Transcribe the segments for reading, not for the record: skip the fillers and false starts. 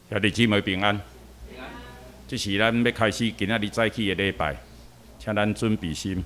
兄弟姊妹平安，这是咱要开始今仔日早起的礼拜，请咱准备心。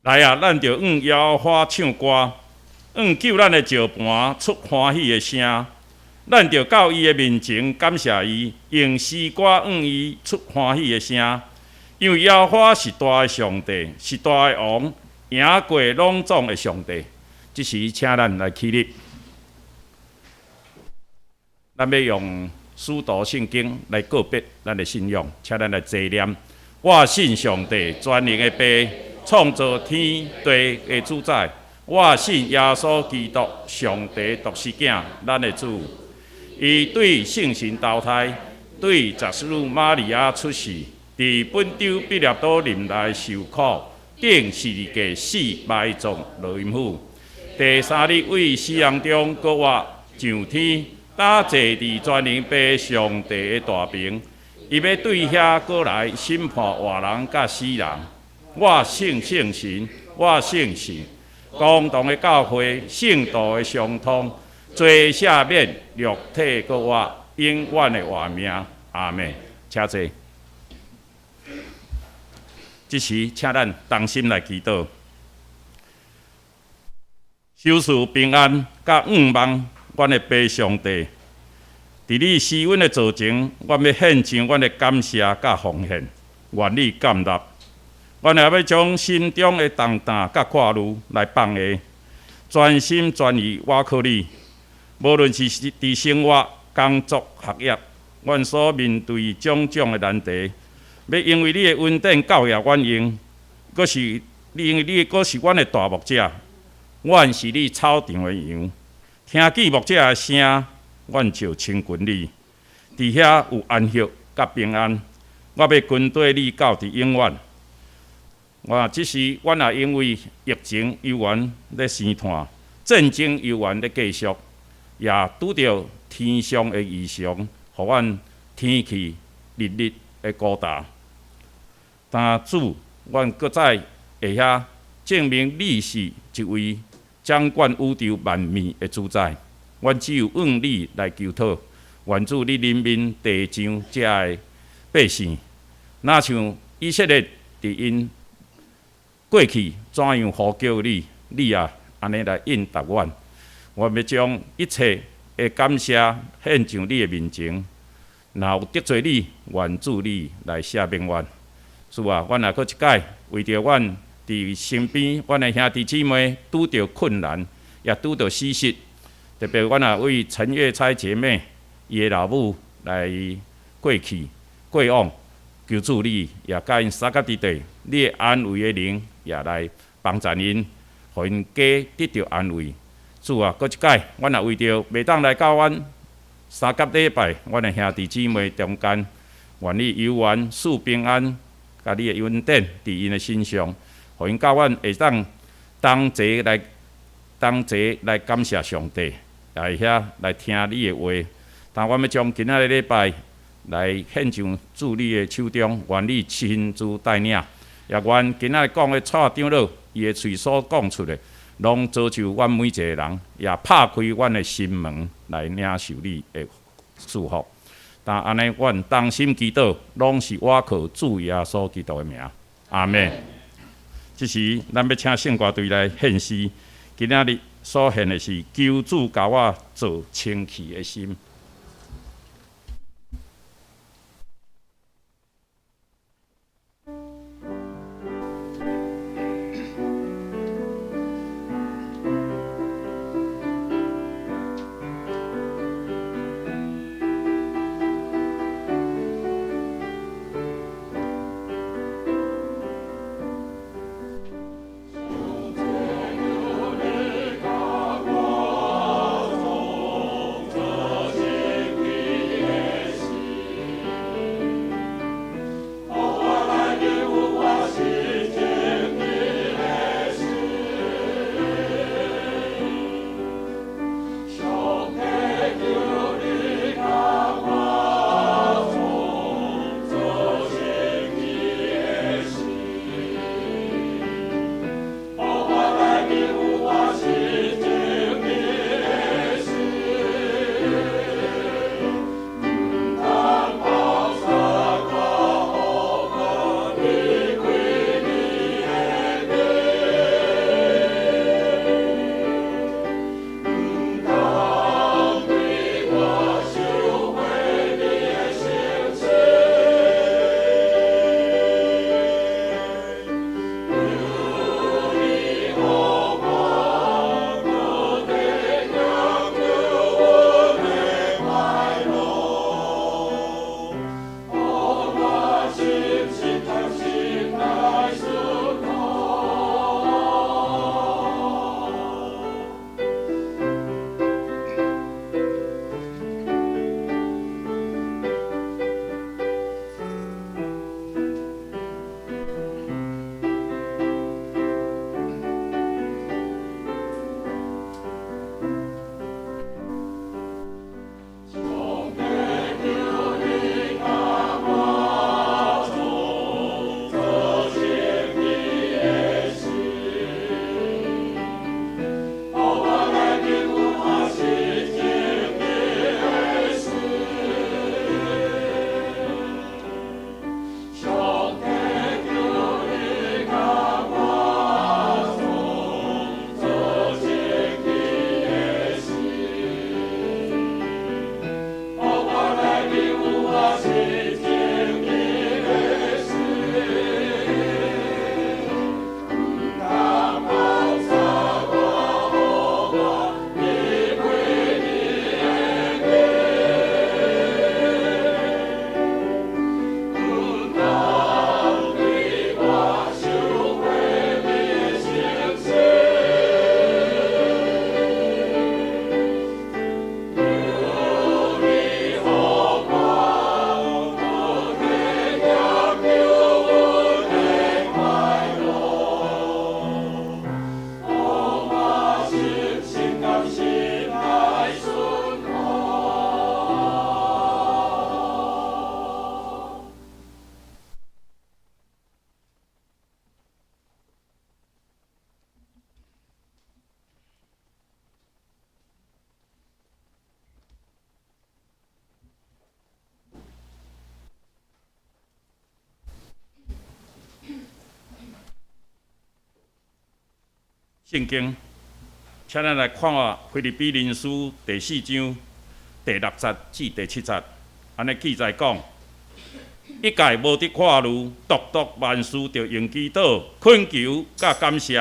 来啊，咱着摇花唱歌，救咱的石盘出欢喜的声。咱着到伊的面前感谢伊，用诗歌伊出欢喜的声。因为耶和华是大的上帝，是大的王，赢过拢总的上帝。即时，请咱来起立，咱要用使徒圣经来告别咱的信仰，请咱来坐念。我信上帝，全能的父，创造天地的主宰。我信耶稣基督，上帝独生囝，咱的主。伊对圣神投胎，对十士女玛利亚出世，伫本州毕列岛林内受苦，顶四界死，埋葬落阴府。第三日为死人中搁活上天，打坐伫全能父上帝的大屏。伊要对遐过来审判活人甲死人。我信圣神，我信神，共同的教会，圣道的相通，罪赦免，肉体搁活，永远的活命。阿门。请坐。即时，请咱同心来祈祷，求赐平安，甲望阮的父上帝。伫你施阮的造前，阮要献上阮的感谢甲奉献，愿你感纳。阮也要将心中的重担甲挂虑来放下，全心全意倚靠你。无论是伫生活、工作、学业，阮所面对种种的难题，要因为你的恩典教育阮用，阁是因为你阁是阮的大牧者，阮是你草场的羊，听见牧者的声。阮就亲近你，伫遐有安息甲平安。我要跟对你到伫永远。即时，阮也因为疫情犹原咧生炭，战争犹原咧继续，也拄着天上的异常，互阮天气日日的高大。但主，阮搁再会遐证明你是一位掌管宇宙万物的主宰。阮只有向你来求讨，愿主你怜悯地上遮的百姓，若像以色列伫因过去怎样呼叫你，你也安尼来应答阮。我要将一切的感谢献上你的面前，若有得罪你，愿主你来赦免阮。主啊，阮也搁一摆为着阮伫身边，阮的兄弟姊妹拄着困难，也拄着死失。特别，阮也为陈月钗姐妹伊的老母来过去过往，求主你也甲因三甲伫地，你的安慰的灵也来帮助因，互因家得到安慰。主啊，搁一摆，阮也为着袂当来到阮三甲礼拜，阮的兄弟姊妹中间，愿你有缘赐平安，甲你的恩典伫因的身上，互因甲阮会当同齐来感谢上帝。来遐来听你的话，但我要将今仔日礼拜来献上主你的手中，愿你亲自带领，也愿今仔日讲的蔡长老伊的嘴所讲出的，拢造就阮每一个人，也拍开阮的心门来领受你的祝福。但安尼，阮同心祈祷，拢是倚靠主耶稣基督的名。阿门。这时，咱要请圣歌队来献诗，今仔日所献的是求主教我做清气的心。我圣经，请咱来看《腓立比人书》第4章第6节至第7节，安尼记载讲：一概无得看路，独独万事着用祈祷、恳求、甲感谢，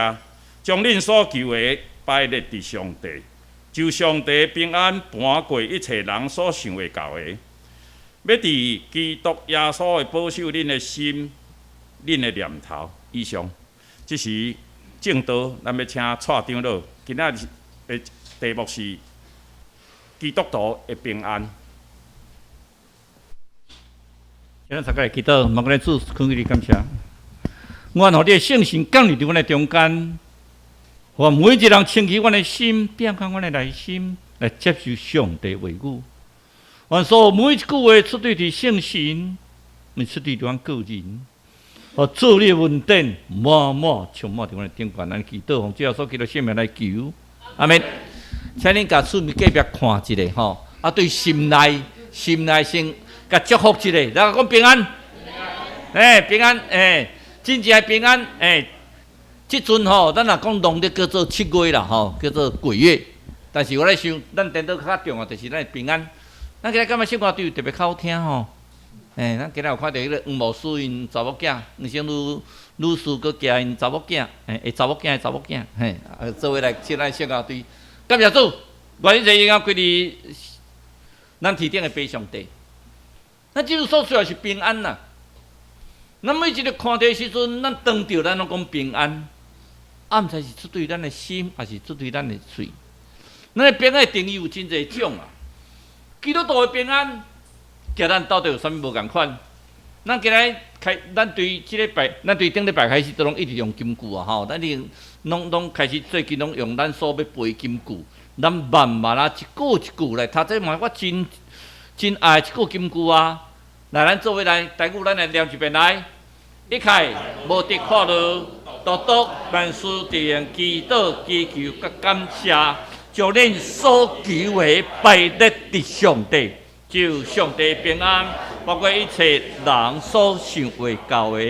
将恁所求的摆列伫上帝，就上帝平安搬过一切人所想会到的，要伫基督耶稣的保守恁的心、恁的念头。以上，这是正道，咱要请蔡长老。今仔日的题目是基督徒的平安。今仔大家祈祷，望咱主恳求你感谢。愿互你的圣神降临伫阮的中间，互每一个人清起阮的心，变开阮的内心，来接受上帝话语。愿所有每一句话出对伫圣神，毋出对伫阮个人。互助力稳定，满满充满伫阮的顶端，咱祈祷，奉主耶稣基督圣名来求，阿门。请恁甲厝面隔壁看一下吼，对心内先甲祝福一下，咱讲平安，平安，真正平安，即阵吼，咱若讲农历叫做7月啦，吼，叫做鬼月，但是我咧想，咱颠倒较重要，就是咱的平安。咱今日感觉生活对特别较好听吼。咱今日有看到迄个黄某师因查某囝，女生女士佮嫁因查某囝，查某囝，做伙来请咱圣教队，感谢主，愿意这影归伫咱天顶的爸上帝。咱即阵所需要是平安呐。咱每一个看到的时阵，咱当着咱拢讲平安，毋知是出对咱的心，还是出对咱的嘴。咱的平安的定义有真侪种啊。基督徒的平安。今咱到底有啥物无共款？咱今日咱对即礼拜，咱对顶礼拜开始都拢一直用金句啊吼，咱拢开始最近拢用咱所要背金句，咱慢慢啊一句一句来读，这嘛我真爱一句金句啊！来，咱做伙来，台语咱来念一遍来。一开无得看路，独独万事地用祈祷、祈求、甲感谢，将恁所求的摆列伫上帝。就上帝平安，包括一切人所想会到的，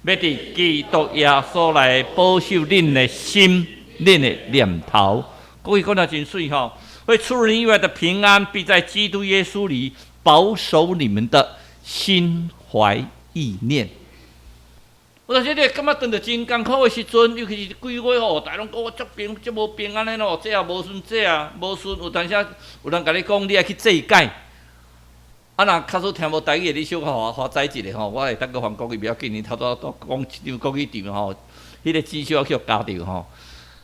要伫基督耶稣来保守恁的心、恁的念头。各位讲得真水吼！会出人意外的平安，必在基督耶稣里保守你们的心怀意念。有阵时你感觉当着真艰苦的时阵，尤其是几月吼，大家拢讲我足无平安的咯，这也无顺，这也无顺。有当时有人甲你讲，你爱去祭改。若较少听无台语的，你小可互知一下吼，我会当个翻国语不要紧，你头拄讲一张国语场吼，迄个字少去加着吼。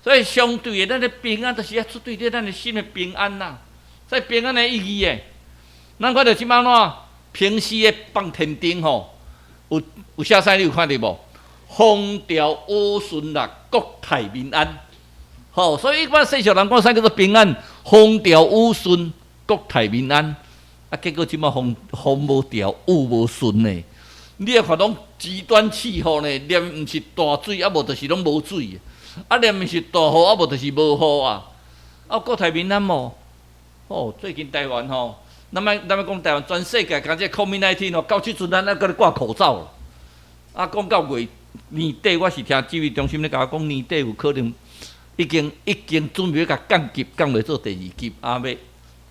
所以相对的，咱的平安就是要出对咱的心的平安呐。所以平安的意义诶，咱看到即摆怎平时的放天顶吼，有写啥你有看到无？风调雨顺啦，国泰民安。吼，所以一般世俗人讲啥叫做平安？风调雨顺，国泰民安。结果即摆风无调，雨无顺呢。你会看拢极端气候呢，连毋是大水，无就是拢无水；连毋是大雨，无就是无雨啊。国泰民安无？最近台湾吼，咱要讲台湾，全世界讲这 COVID-19 吼，到即阵咱搁咧挂口罩了。讲到年底，我是听指挥中心咧甲我讲，年底有可能已经准备要甲降级，降袂做第2级，要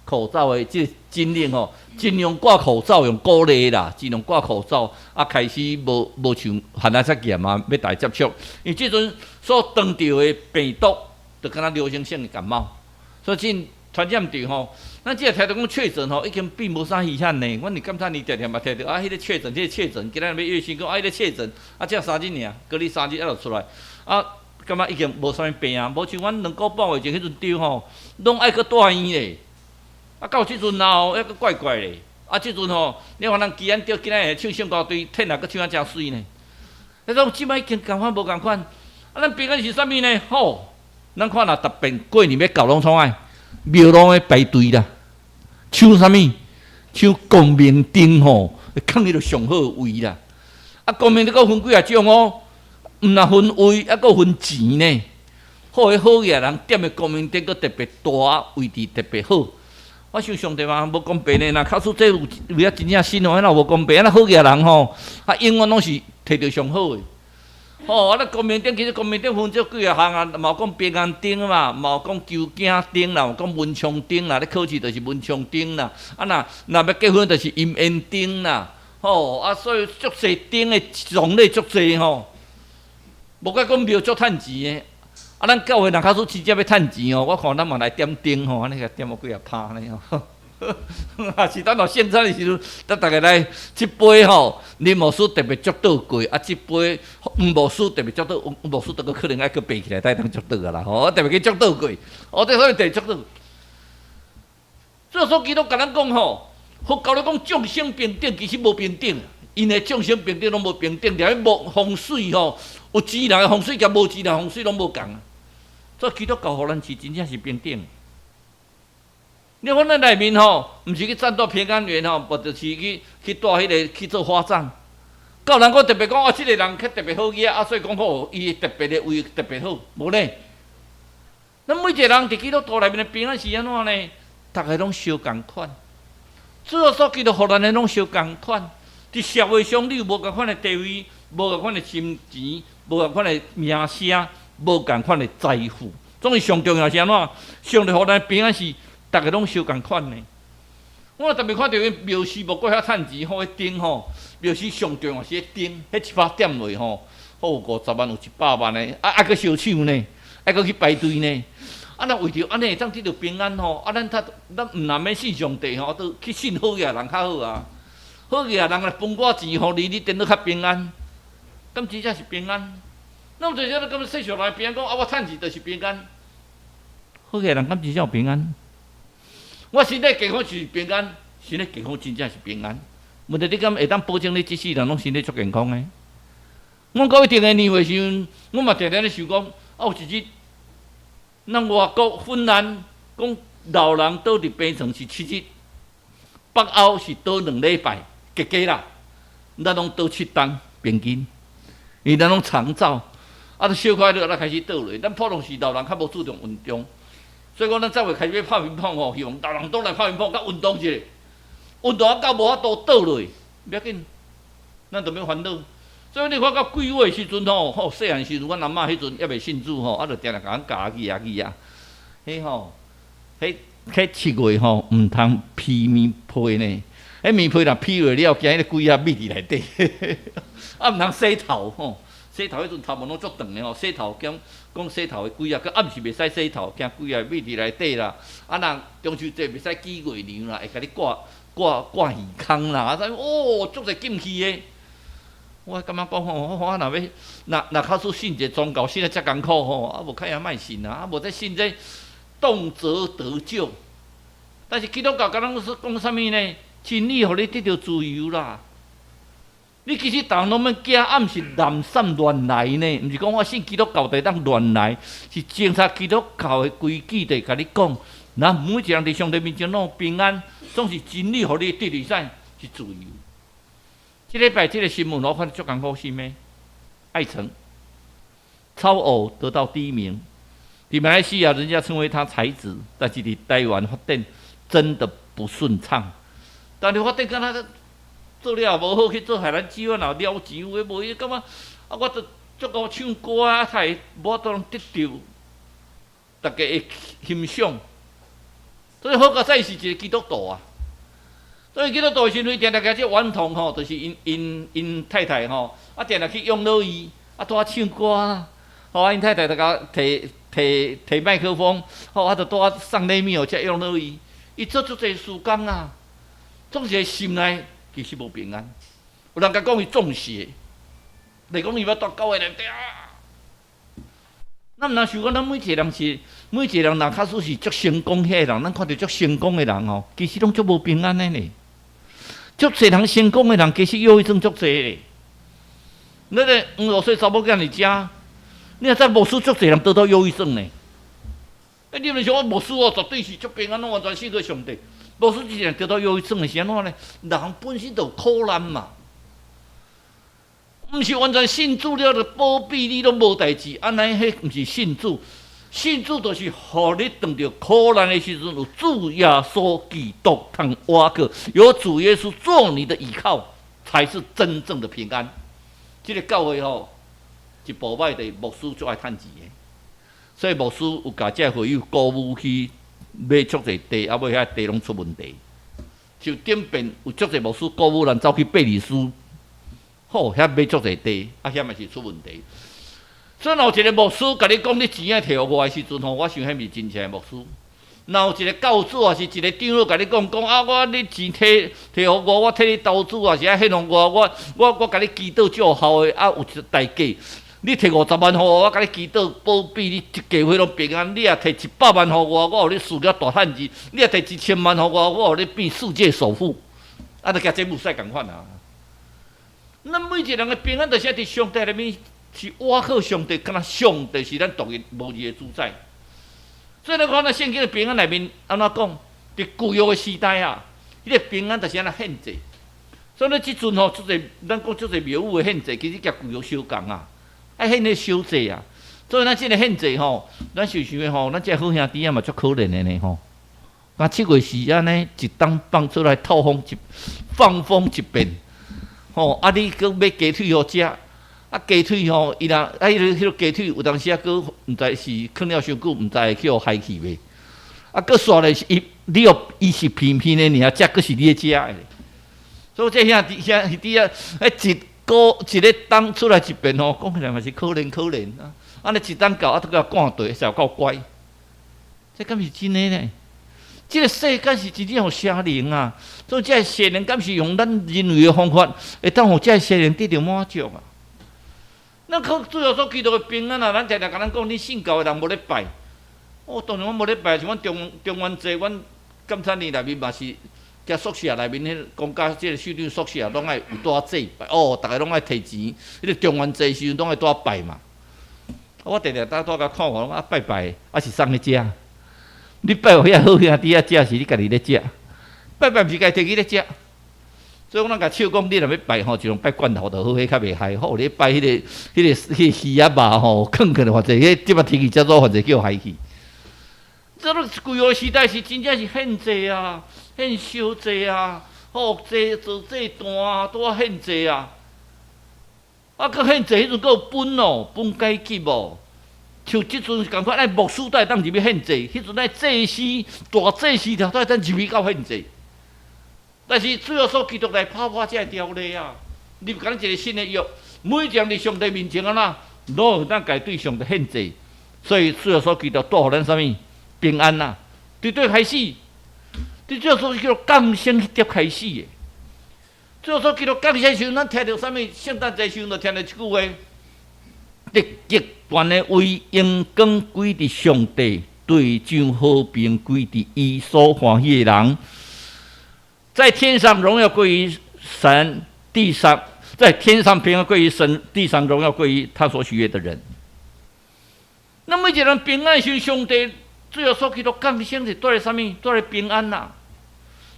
口罩的即个尽量吼，尽量挂口罩，用鼓励啦，尽量挂口罩。开始无像汉来测验啊，要大接触，因为即阵所当着的病毒，就敢若流行性的感冒，所以真传染着吼。咱即个听到讲确诊吼，已经并无啥遗憾呢。阮是感谢你常嘛听到迄个确诊，今仔要月薪讲迄个确诊，只3日尔，隔离3日就出来。感觉已经无啥物病啊，无像阮2个半月前迄阵丢吼，拢爱去大医院咧。到即阵后，还阁怪怪咧。即阵吼，你看人既然着今仔唱圣歌队，天也阁唱啊真水呢。迄种即摆已经共款无共款。咱平安是啥物呢？吼，咱看若逐遍过年要到拢创爱，庙拢咧排队啦。唱啥物？唱光明灯吼，放迄个上好位啦。光明灯阁分几啊种哦，毋若分位，还阁分钱呢。好诶好嘢人点诶光明灯阁特别大，位置特别好。我想上帝嘛无公平的，若较出这有影真正信哦，那无公平。那好嘅人吼，永远拢是摕到上好的。那国民党其实国民党分做几啊项啊，嘛有讲平安灯嘛，嘛有讲求囝灯啦，有讲文昌灯啦，咧考试就是文昌灯啦，若要结婚就是姻缘灯啦，所以足济灯的种类足济吼，无甲讲庙足趁钱的。咱教会人较直接要趁钱我看咱嘛来点灯安尼个点几啊拍呢是等到现在的时阵，咱大家来即杯林牧师特别足倒过，即杯黄牧师特别足倒，黄牧师都可能爱去背起来，才当足倒啦特别去足倒过，这所以地足倒。所以说基督甲咱讲佛教咧讲众生平等，其实无平等，因的众生平等拢无平等，连无风水有钱人的风水甲无钱人风水拢无共。所以基督教互咱是真正是平等。你看咱内面毋是去赞助平安园无就是去带迄个去做花葬。教人讲特别讲即个人较特别好嘢所以讲伊特别的位特别好，无呢？咱每一个人伫基督徒内面的平安是安怎呢？大家拢相共款，主要所基督互咱的拢相共款。伫社会上，你有无共款的地位，无共款的金钱，无共款的名声。无共款的财富，总是上重要是安怎？上帝互咱平安是大家拢相共款的。我特别看到迄庙师无过遐趁钱，迄灯庙师上重要是迄灯，迄100点落50万有100万的，佫烧手呢，佫去排队呢。咱为着安尼会当得到平安咱毋难免信上帝都去信好嘢人较好啊。好嘢人来分我钱你变得较平安，咁真正是平安。那么这些人根本世俗来平安讲我趁钱就是平安。好个人敢真正有平安？我身体健康是平安，身体健康真正是平安。问题你敢会当保证你这世人拢身体足健康的？我到一定的年岁时阵，我嘛常常咧想讲，有一日，咱外国芬兰讲老人倒伫病床是7日，北欧是倒2礼拜，加啦，咱拢倒7天平均，因为咱拢长照。小快乐，咱开始倒落。咱普通是老人较无注重运动，所以讲咱才会开始拍乒乓希望老人倒来拍乒乓，甲运动一下。运动到无法度倒落，不要紧，咱就免烦恼。所以你看到几岁时阵细汉时阵，阮阿嬷迄阵还未信主就定定甲咱教去啊。迄7月毋通披棉被呢。迄棉被若披落了，惊迄个鬼仔密伫内底。毋通洗头洗头迄阵头毛拢足长的洗头讲洗头的鬼啊，佮暗时袂使洗头，惊鬼啊秘伫内底啦。人中秋节袂使祭月娘啦，会甲你挂鱼空啦。足侪禁忌的。我感觉讲我若较输信一个宗教，信得遮艰苦无较也莫信啊，无再信这动辄得救。但是基督教甲咱讲啥物呢？真理互你得到自由啦。你其实人拢免惊，毋是滥散乱来呢，毋是讲我信基督教就当乱来，是照查基督教的规矩地甲你讲。咱每一个人伫上帝面前拢有平安，总是真理，互你得到啥是自由。这礼拜这个新闻我看足艰苦心的，艾诚超偶得到第1名，伫马来西亚人家称为他才子，但是伫台湾发展真的不顺畅。但是发展敢若做了也无好，去做海南鸡，我若了钱有诶无伊感觉我着足够唱歌才会无法度得到大家的欣赏。所以好佳哉是一个基督徒啊！所以基督徒的时阵，定定开始顽童就是因太太定定去养老院拄唱歌因太太就甲摕麦克风就拄送礼物遮养老院，伊做足侪事工啊，总是心内。其实无平安，有人甲讲伊中邪，来讲伊要住教会内底啊。咱毋通想讲，咱每一个人若假使是足成功遐个人，咱看到足成功的人其实拢足无平安的呢。足侪人成功的人，其实忧郁症足侪咧。那个5、6岁查某囝伫遮，你若知牧师足侪人得到忧郁症呢。你们想我牧师绝对是足平安，拢完全信靠上帝。牧师既然得到忧郁症的是安怎呢？人本身就有苦难嘛，毋是完全信主了就保庇你拢无代志，安尼迄毋是信主。信主就是互你碰到苦难的时阵，有主耶稣基督通挖个，有主耶稣做你的依靠，才是真正的平安。这个教会一部歹的牧师最爱趁钱的，所以牧师有甲这会友鼓舞去买足侪地，啊尾遐地拢出问题。就顶边有足侪牧师鼓舞人走去贝里斯，吼，遐买足侪地，啊遐嘛是出问题。所以若有一个牧师甲你讲你钱啊摕互我的时阵吼，我想遐是真正的牧师。若有一个教主啊，是一个长老甲你讲啊，你钱摕互我替你投资啊，是啊献互我甲你祈祷祝福的啊，有一代价。你摕50万互我甲你祈祷保庇你一家伙拢平安。你也摕100万互我互你事业大趁钱。你也摕1000万互我互你变世界首富。啊，就甲这母师共款啊。咱每一个人的平安，就是伫上帝内面是倚靠上帝，敢若上帝是咱独一无二的主宰。所以咱看咱圣经的平安内面安怎讲？伫旧约的时代啊，迄个平安就是安尼献祭。所以咱即阵吼，咱讲足侪庙宇的献祭，其实甲旧约相共啊。爱献迄小祭啊，所以咱即个献祭吼，咱想想吼，咱即个好兄弟啊嘛足可怜的呢吼。啊，7月时安尼一当放出来透风放风一遍，吼啊你搁买鸡腿互食，啊鸡腿吼伊若啊迄个鸡腿有当时啊搁毋知是放了伤久，毋知去互害去袂，啊搁煞咧伊是片片的尔，食搁是你食的，所以这兄弟啊，一个当出来一遍吼，讲起来嘛是可怜啊！安尼一当到啊，都甲赶对，才有够乖。这敢是真诶呢？这个世界是真正有邪灵啊！所以这邪灵敢是用咱人为的方法，会当互这邪灵得到满足啊！咱靠主要所基督的平安啊！咱常常甲咱讲，你信教的人无咧拜。当然我无咧拜，像阮中元节，阮监察院内面嘛是。甲宿舍内面迄公家即个首长宿舍，拢爱有带祭拜逐个拢爱摕钱。迄个中元节时阵拢爱带拜嘛。我常常带甲看看，啊拜拜，啊是送去食。你拜互遐好兄弟啊食，是你家己咧食。拜拜毋是家己摕去咧食。所以我甲笑讲，你若要拜吼，就用拜罐头就好，迄较袂害。好，你拜迄个鱼啊肉吼，囥起来或者迄即摆天气遮热，或者叫害去。这个旧约时代是真正是献祭啊！献小祭啊，做祭坛啊，都要献祭啊。啊，佮献祭迄阵，佮有分哦，分阶级哦。像即阵共款，牧师都会当入去献祭，迄阵祭司、大祭司都会当入去到献祭。但是主要所基督来拍这条例啊，立讲一个新的约，每一项伫上帝面前啊呐，拢有咱家对上帝献祭。所以主要所基督带互咱啥物平安呐？对开始。你最所叫做降生迄碟开始的，最所叫做降生时阵，咱听到啥物？圣诞节时阵就听到一句话：，你极端的为阳光归伫上帝，对将和平归伫伊所欢喜的人，在天上荣耀归于神，地上在天上平安归于神，地上荣耀归于他所喜悦的人。那么一个人平安时，上帝最后所叫做降生是带来啥物？带来平安呐！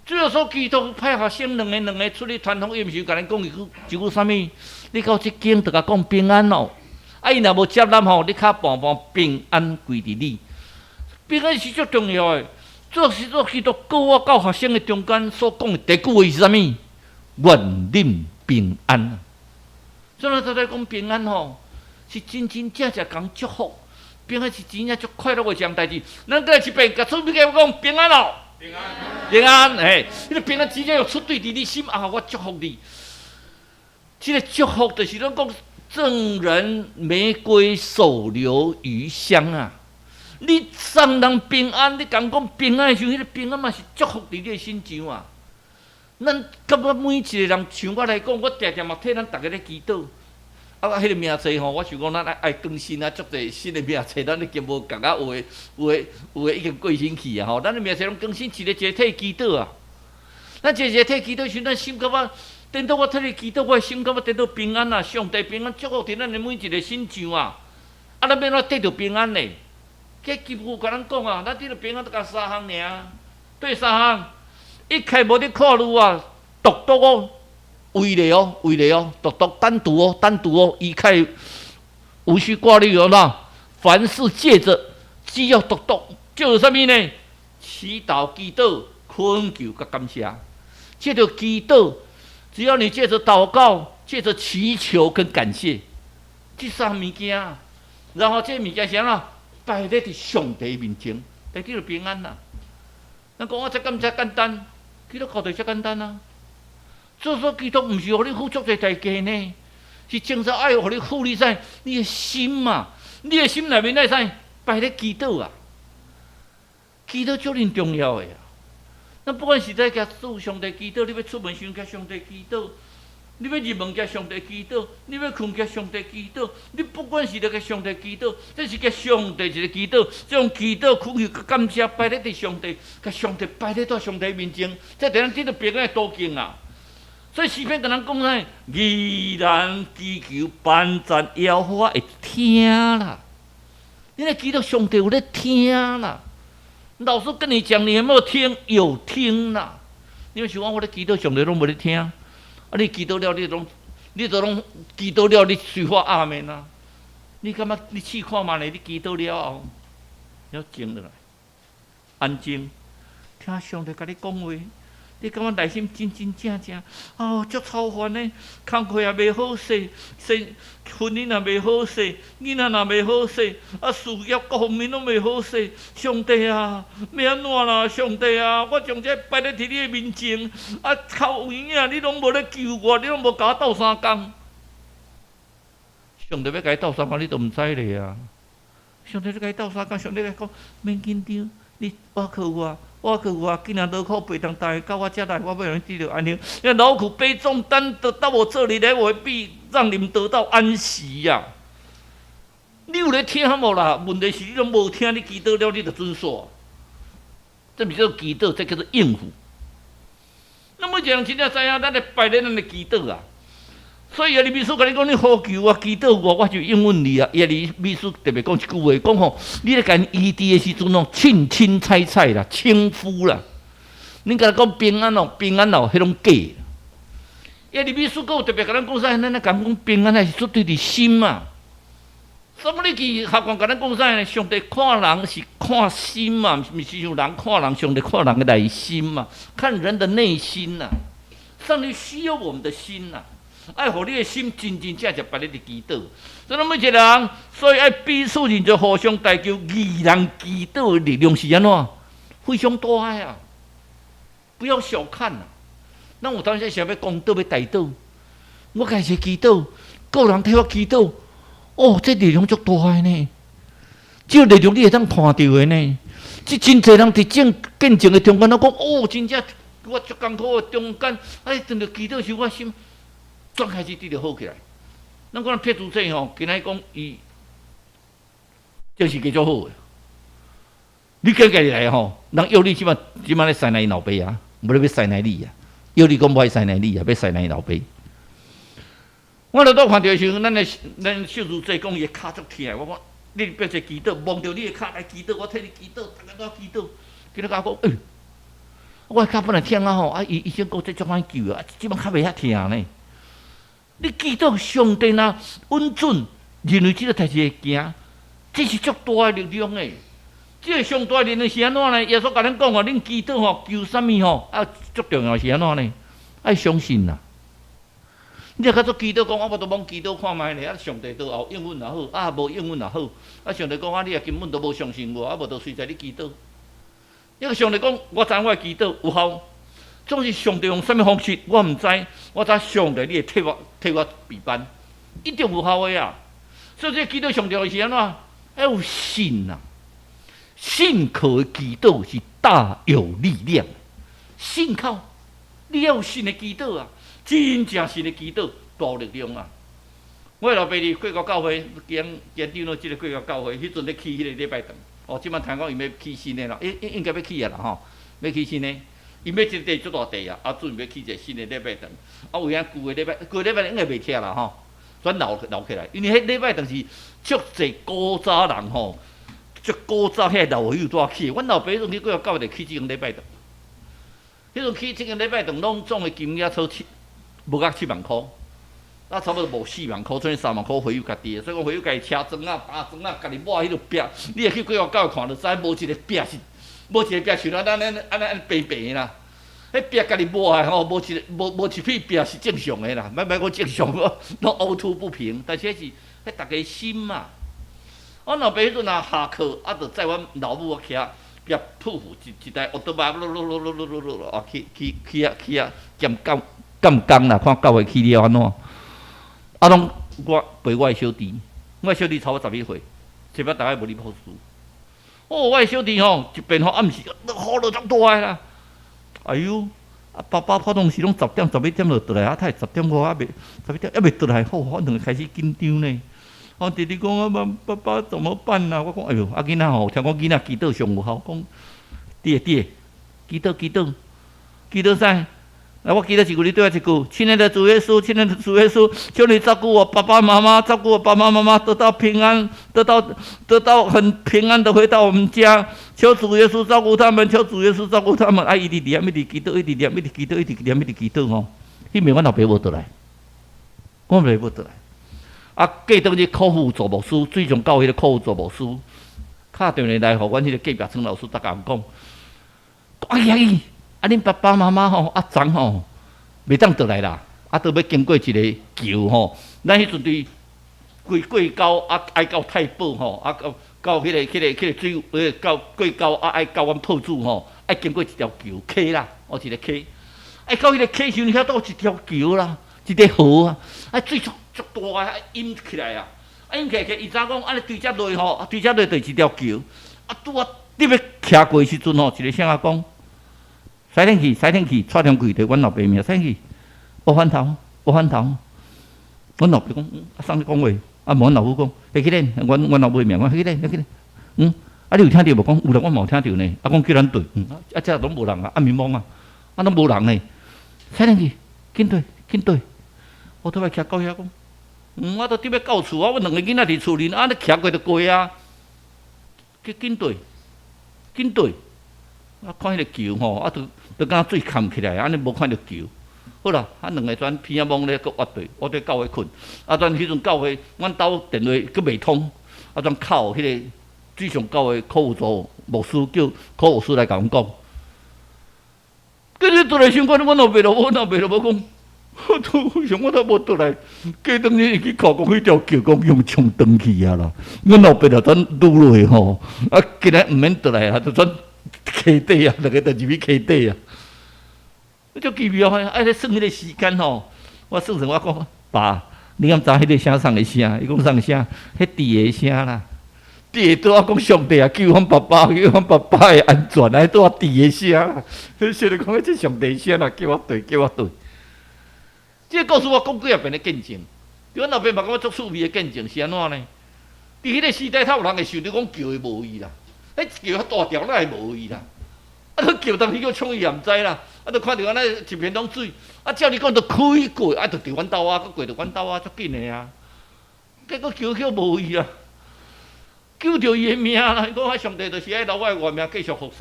主要说基督派学生两个出去传福音时，甲咱讲一句啥物？你到即间就甲讲平安哦。啊，伊若无接纳吼，你较半平安归伫你。平安是最重要的。做基督教我教学生的中间所讲的第一句话是啥物？愿恁平安。所以咱在讲平安吼，是真正讲祝福。平安是真正足快乐的一件代志。咱再一遍，甲出面讲平安哦。平安，迄个平安真正要出对伫你心啊！我祝福你。这个祝福就是咱讲赠人玫瑰，手留余香啊！你送人平安，你讲平安的时候，迄个平安嘛是祝福伫你的心上啊！咱感觉每一个人，像我来讲，我常常嘛替咱逐个咧祈祷。啊，迄个名册吼，我想讲咱爱更新啊，足侪新的名册，咱已经无共啊，有诶已经过身去啊吼。咱的名册拢更新一个替祈祷啊。咱一个替祈祷时，咱心感觉，等到我替你祈祷，我心感觉得到平安啊，上帝平安祝福伫咱的每一个心上啊。啊，咱要怎得到平安呢？这基督甲咱讲啊，咱得到平安得甲3项尔，对3项，一切无伫考虑啊，独独哦。为了哦，独独单独哦，一概无需挂虑哦呐。凡事借着，只要独独，就是啥物呢？祈祷、祈祷、恳求甲感谢。借着祈祷，只要你借着祷告、借着祈求跟感谢，这三物件，然后这物件是安怎摆咧伫上帝面前，就叫做平安啦。咱讲这敢遮简单，基督教就遮简单啊。做基督毋是互你付出个代价呢，是真正爱互你付你使你的心嘛，你的心内面爱使摆咧基督啊。基督足恁重要的啊！咱不管是在甲主上帝祈祷，你要出门先甲上帝祈祷，你要入门甲上帝祈祷，你要困甲上帝祈祷，你不管是咧甲上帝祈祷，这是甲上帝一个祈祷，这种祈祷恳求感谢摆咧伫上帝，甲上帝摆咧在上帝面前，这对咱得到平安的途径啊！所以诗篇甲咱讲啥？依然祈求万赞耶和华会听啦，你咧祈祷上帝有咧听啦。老师跟你讲，你有没有听？有听啦。你们想讲我咧祈祷，上帝拢无咧听。啊，你祈祷了，你都拢祈祷了，你随话阿门啊。你感觉你试看嘛呢？你祈祷了后，要静落来，安静，听上帝甲你讲话。你感觉内心真正哦，足操烦呢，工课也袂好势，婚姻也袂好势，囡仔也袂好势，啊，事业各方面拢袂好势。上帝啊，要安怎啦？上帝啊，我将这摆咧伫你的面前，啊，靠有影你拢无咧救我，你拢无甲我斗相共。上帝要甲你斗相共，你都毋知咧啊！上帝要甲你斗相共，上帝来讲，免紧张，你我靠我去我今仔劳苦背当带到我遮来，我要让你得到安宁。因为劳苦背重担得到我这里来，我必让你们得到安息呀、你有咧听无啦？问题是你拢无听，你祈祷了，你就准煞。这不叫做祈祷，这叫做应付。那么一个人真正知影，咱来摆咧咱的祈祷啊。所以耶利米书甲你讲，你呼求我、祈祷我就应允你啊。耶利米书特别讲一句话，讲吼，你咧甲因医治的时阵哦，凊彩彩啦，轻浮啦。恁甲讲平安哦，平安哦，迄种假。耶利米书有特别甲咱讲啥？咱咧讲平安，是绝对伫心嘛。什么你去学校甲咱讲啥呢？上帝看人是看心嘛，毋是像人看人，上帝看人的内心嘛，看人的内心呐、上帝需要我们的心呐、爱互你的心真正摆咧伫祈祷，所以每一个人，所以爱彼此人就互相代求，义人祈祷的力量是安怎？非常大啊！不要小看啊！咱有当时想要公道要大道，我家己祈祷，个人替我祈祷，哦，这力量足大的呢！这力量你会当看到的呢！这真侪人伫见证的中间，都讲哦，真正我足艰苦的中间，哎，真着祈祷时，我心。转开始，你就好起来。咱讲撇除这吼，今仔讲伊就是叫做好的。你家己来吼，人约你即摆咧塞来老爸啊，无咧要塞来你啊。约你讲无爱塞来你啊，要塞来老爸。我来到看到的时候，咱小主祭讲伊的骹足疼，我讲你别再祈祷，望着你的骹来祈祷，我替你祈祷，大家都祈祷。今仔甲我讲，我的骹本来疼啊吼，啊伊先讲这足歹救啊，即摆骹袂遐疼呢。你祈祷上帝呐稳准，认为这个代志会行，这是足大的力量诶。这个上大的力量是安怎呢？耶稣甲咱讲哦，恁祈祷吼求啥物吼，啊足重要是安怎呢？爱相信啦。你若较做祈祷讲，我都罔祈祷看卖咧，啊上帝都后应允也好，啊无应允也好，啊上帝讲啊你也根本都无相信我，啊无就随在你祈祷。因为上帝讲，我知我祈祷有效。总是上帝用什么方式，我唔知。我知上帝，你会替我备办，一定有效的啊！所以这祈祷上帝是安怎？要有信啊！信靠的祈祷是大有力量。信靠，你要有信的祈祷啊！真正信的祈祷大有力量啊！我老爸伫贵国教会研究了这个贵国教会，迄阵咧起迄个礼拜堂。哦，即摆听讲伊要起新的啦，应该要起啊啦吼，要起新的。伊要一个地足大地啊，啊准备起一个新的礼拜堂，啊有遐旧的礼拜堂应该袂拆啦吼，转留起来，因为迄礼拜堂是足侪古早人吼，足古早遐老友带起，阮老爸迄阵去过教会起即间礼拜堂，迄阵起即间礼拜堂拢总的金额超无甲7万箍，啊差不多无4万箍，剩3万箍回友家己的，所以讲回友家己车装啊、打装啊，家己抹迄落壁，你会去过教会看就知，无一个壁是。无一个壁像咱安平平啦，迄壁家己抹的吼，无一片壁是正常的啦，莫讲正常，拢凹凸不平。但是迄是迄大家心嘛。阮老爸迄阵啊下课，啊，就载阮老母啊徛，壁匍匐一台奥多巴，啊去啊，兼工啦，看教会去了安怎？啊，拢我陪我的小弟，我的小弟超我11岁，这摆大概无哩读书。哦，我的小弟吼，一边吼暗时，雨落足大个啦。哎呦，啊爸爸普通时拢10点、11点就倒来，啊，太10点外还袂11点还袂倒来，我两个开始紧张呢。我弟弟讲啊，爸爸怎么办啊？我讲哎呦，啊囡仔吼，听讲囡仔祈祷上有效，讲爹，祈祷啥？来，我记得一句，你对我一句：亲爱的主耶稣，亲爱的主耶稣，求你照顾我爸爸妈妈，照顾我爸爸妈妈得到平安，得到很平安的回到我们家。求主耶稣照顾他们，求主耶稣照顾他们。啊，一直念，一直祈祷，一直念，一直祈祷，一直念，一直祈祷吼。迄暝阮老爸无倒来，我老爸无倒来。啊，过当日考辅助牧师，最上教迄个考辅助牧师，敲电话来，互阮迄个隔壁村老师逐工讲，哎呀！啊！恁爸爸妈妈吼，啊昨吼袂当倒来啦，啊都要经过一个桥吼。咱迄阵对过沟啊，爱到太保吼，啊到迄个水，到过沟啊，爱到阮破厝吼，爱经过一条桥溪啦，哦一个溪，爱到迄个溪上遐倒一条桥啦，一个河啊，啊水足大啊，淹起来啊，啊淹起来，伊早讲安尼对遮落吼，啊对遮落就一条桥，啊拄啊你要徛过时阵吼，一个声啊讲。驶天去，带上柜摕阮老爸名，驶去，我翻头。阮老爸讲，啊，送你讲话，啊，问阮老母讲，会去恁，阮老母名，我去恁，啊，你有听着无？讲有啦，我嘛有听着呢。啊，讲叫咱对，啊，遮拢无人啊，暗暝懵啊，啊，拢无人呢。驶天去，紧对，我拄摆徛到遐讲，我都伫要到厝啊，阮两个囡仔伫厝里，啊，你徛过就过啊，紧对。啊，看迄个桥吼，啊，都敢水陷起来，安尼无看到桥。好啦，啊，两个转偏啊懵咧，搁我对教会困。啊，转迄阵教会，阮兜电话搁未通，啊，转靠迄个水上教会考辅助牧师叫考辅师来甲阮讲。跟住倒来想看，阮老爸就无讲，我都无倒来。过当日去考讲迄条桥，讲用冲断去啊啦。阮老爸就转愈落去吼，啊，今日毋免倒来啊，就转。溪底啊，两个就入去溪底啊，足奇妙啊！啊，咧算迄个时间吼，我算我讲爸，你敢知迄个声送的声？伊讲送声，迄地的声啦。地的拄啊讲上帝啊，救阮爸爸的安全啊，拄啊地的声啦。迄小人讲迄上帝声啦，叫我对。这个故事我讲几啊遍的见证，阮老爸嘛讲我足趣味的见证是安怎呢？伫迄个时代，他有人会想着讲叫伊无义啦。迄桥较大条，咱会无伊啦。啊，迄桥当时叫创意也毋知啦。啊，就看到安尼一片拢水，啊，照你讲就开过，啊，就伫阮兜啊，佮过着阮兜啊，足紧的啊。结果桥叫无伊啦，救着伊的命啦。伊讲啊，上帝就是爱留我的活命继续服侍。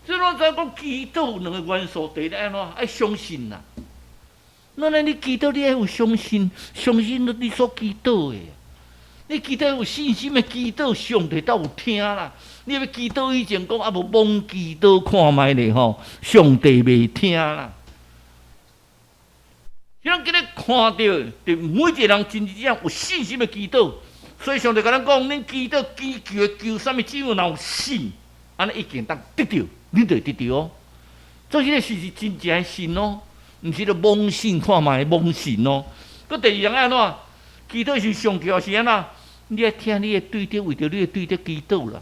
所以我知讲祈祷有两个元素，第一安怎爱相信啦。那你祈祷你爱有相信你所祈祷的。你祈祷有信心的祈祷，上帝才有听啦。你要祈祷以前讲啊，无妄祈祷看卖咧吼，上帝袂听啦。咱今日看到，就每一个人真正有信心的祈祷，所以上帝甲咱讲，恁祈祷祈求的求什么？只要有信，安尼一定当得到，你就会得到哦。做迄个事是真正的信哦，毋是咧妄信看卖妄信哦。佮第二样安怎？祈祷是上桥是安怎？你爱听，你会对着为着你会对着祈祷啦。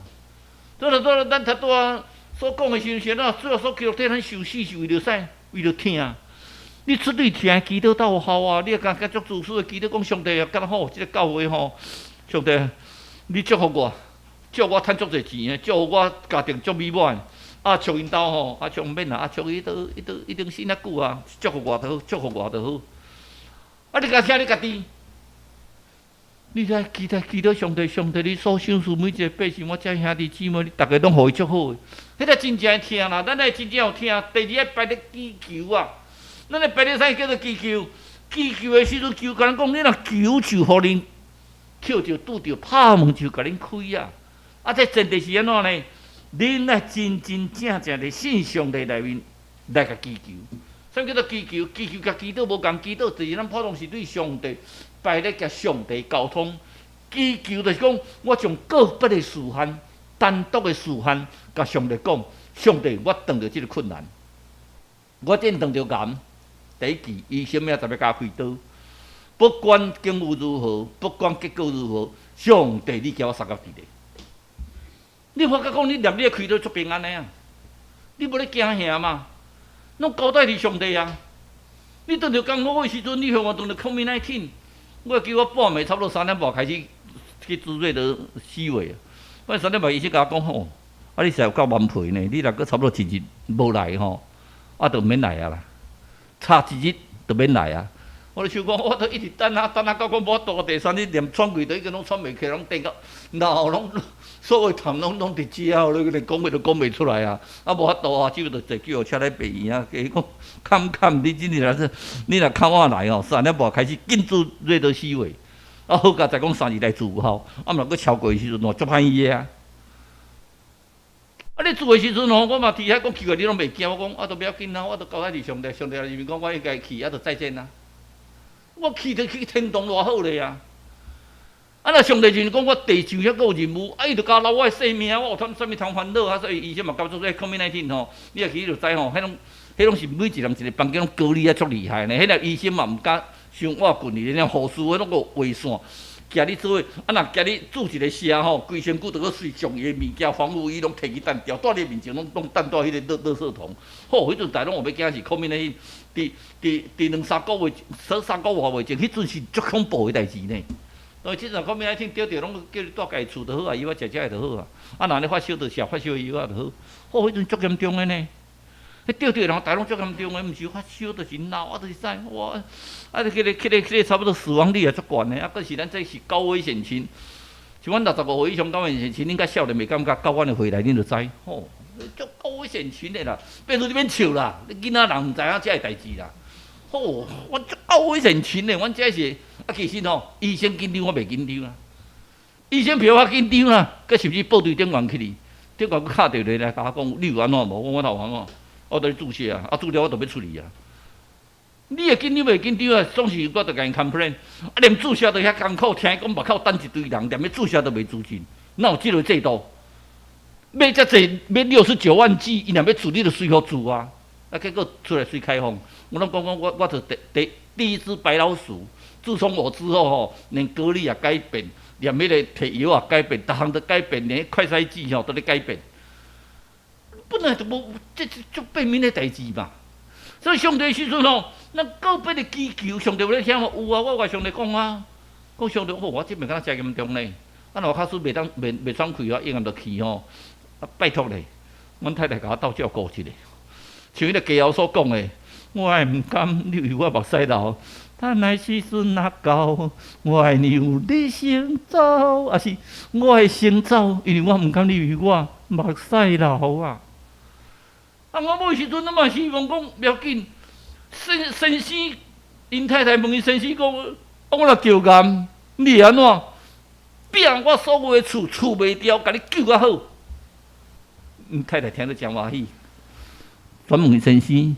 对了，咱头拄啊所讲的是安怎？主要所记录在咱受死是为着啥？为着听。你出对听祈祷斗有效啊！你敢足自私的祈祷讲上帝啊，干好，即个教会吼，上帝，你祝福我，祝我趁足侪钱，祝我家庭足美满。啊，祝因兜吼，啊，祝毋免啦，啊，祝伊都一定信啊久啊，祝福我就好，祝福我就好。啊，你甲听你家己。你在期待上帝，你所想事每一个百姓，我遮兄弟姊妹，你逐个拢互伊祝好。迄个真正听啦，咱来真正有听。第二个摆咧祈求啊，咱咧摆咧啥叫做祈求？祈求的时阵，求甲咱讲，你若求就互恁捡着拄着，拍门就甲恁开啊。啊，这前提是安怎呢？恁来真正的信上帝内面来甲祈求。啥叫做祈求？祈求甲祈祷无共，祈祷就是咱普通是对上帝。拜咧甲上帝沟通，祈求就是讲，我从个别的事项、单独的事项，甲上帝讲，上帝，我碰到即个困难，我正碰到癌，第一期医生明仔载要甲我开刀，不管经务如何，不管结果如何，上帝你叫我三角伫咧。你发觉讲，你念你的开刀足平安的啊，你无咧惊吓嘛？拢交代伫上帝啊！你倒着刚好的时阵，你向我当着 COVID-19， 我叫我半暝差不多3点半开始去住瑞德4位啊。我3点半医生甲我讲吼，啊你实有够蛮皮呢，你若阁差不多一日无来吼，啊就免来啊啦，差一日就免来啊。我就想讲，我都一直等啊，到讲无到第3日连喘气都已经拢喘袂起，拢等到脑拢所有痰拢伫遮，你连讲话都讲袂出来啊！啊无法度啊，只有就坐救护车来病院啊。伊讲看，你真若是你若看我来哦，3点半开始紧住瑞德4位，啊好甲再讲3日来住有效，啊毋若佫超过的时阵哦，足歹医啊！啊你住的时阵哦，我嘛伫遐讲奇怪，你拢袂惊？我讲啊都不要紧啊，我都交代伫上帝，上帝认为讲我应该去，啊就再见啊！我去就去天堂偌好咧啊！啊，若上帝就是讲我地上遐个有任务，啊，伊就交留我的性命，我有啥物通烦恼啊？所以医生嘛告诉我，COVID-19吼，你若去就知吼，迄拢是每一人一个房间拢隔离啊，足厉害呢。迄个医生嘛毋敢伤我棍哩，连护士迄拢个画线，夹你做伙，啊，若夹你煮一个虾吼，规身躯都个随上伊的物件防护衣拢摕去弹掉，带你面前拢弹到迄个垃圾桶。吼，迄阵大拢有要惊是COVID-19，伫2-3个月、3个月前，迄阵是足恐怖的代志呢。所以即阵COVID-19得着，拢叫你住家厝就好啊，药啊食食就好啊。啊，若你发烧就食发烧的药啊就好。吼，迄阵足严重的呢。迄得着人大拢足严重的，毋是发烧就是闹啊，就是啥哇。啊，迄个差不多死亡率也足悬的。啊，佫是咱这是高危险群，像阮65岁以上高危险群，恁甲少年袂感觉，到阮的回来恁就知。吼，足高危险群的啦，变做你免笑啦，你囡仔人毋知影遮个代志啦。吼，阮足高危险群的，阮遮是。啊，其实吼，医生紧张，我袂紧张啊。医生比我紧张啦，佮甚至部队电话去哩，电话佮敲着来甲我讲，你有安怎无？我头安怎？我对你注射啊，啊注了我就要处理啊。你会紧张袂紧张啊？总是我着甲因 complain， 啊连注射都遐艰苦，听讲目口等一堆人，连要注射都袂注进，哪有即个制度？买遮济，买69万剂，伊若要处理就随互做啊。啊结果出来随开放，我拢讲我着第一只白老鼠。自从我之后吼，连隔离也改变，连迄个摕药也改变，逐项都改变，连快筛剂吼都咧改变。本来就无，这是足变面的代志嘛。所以上帝时阵吼，咱个别的祈求，上帝有咧听无？有啊，我甲上帝讲啊，讲上帝，我这边敢若真严重呢。啊，若卡输袂爽气啊，永远就去吼。啊，拜托咧，阮太太甲我斗照顾一下。像迄个家后所讲的，我也毋甘你为我目屎流。等来时阵若到，我会让你先走，还是我会先走？因为我毋甘你为我目屎流啊！啊，我每时阵我嘛希望讲不要紧，先生因太太问伊先生讲，我若着癌，你会安怎？拼我所有的厝袂掉，甲你救较好。因太太听得真欢喜，转问伊先生，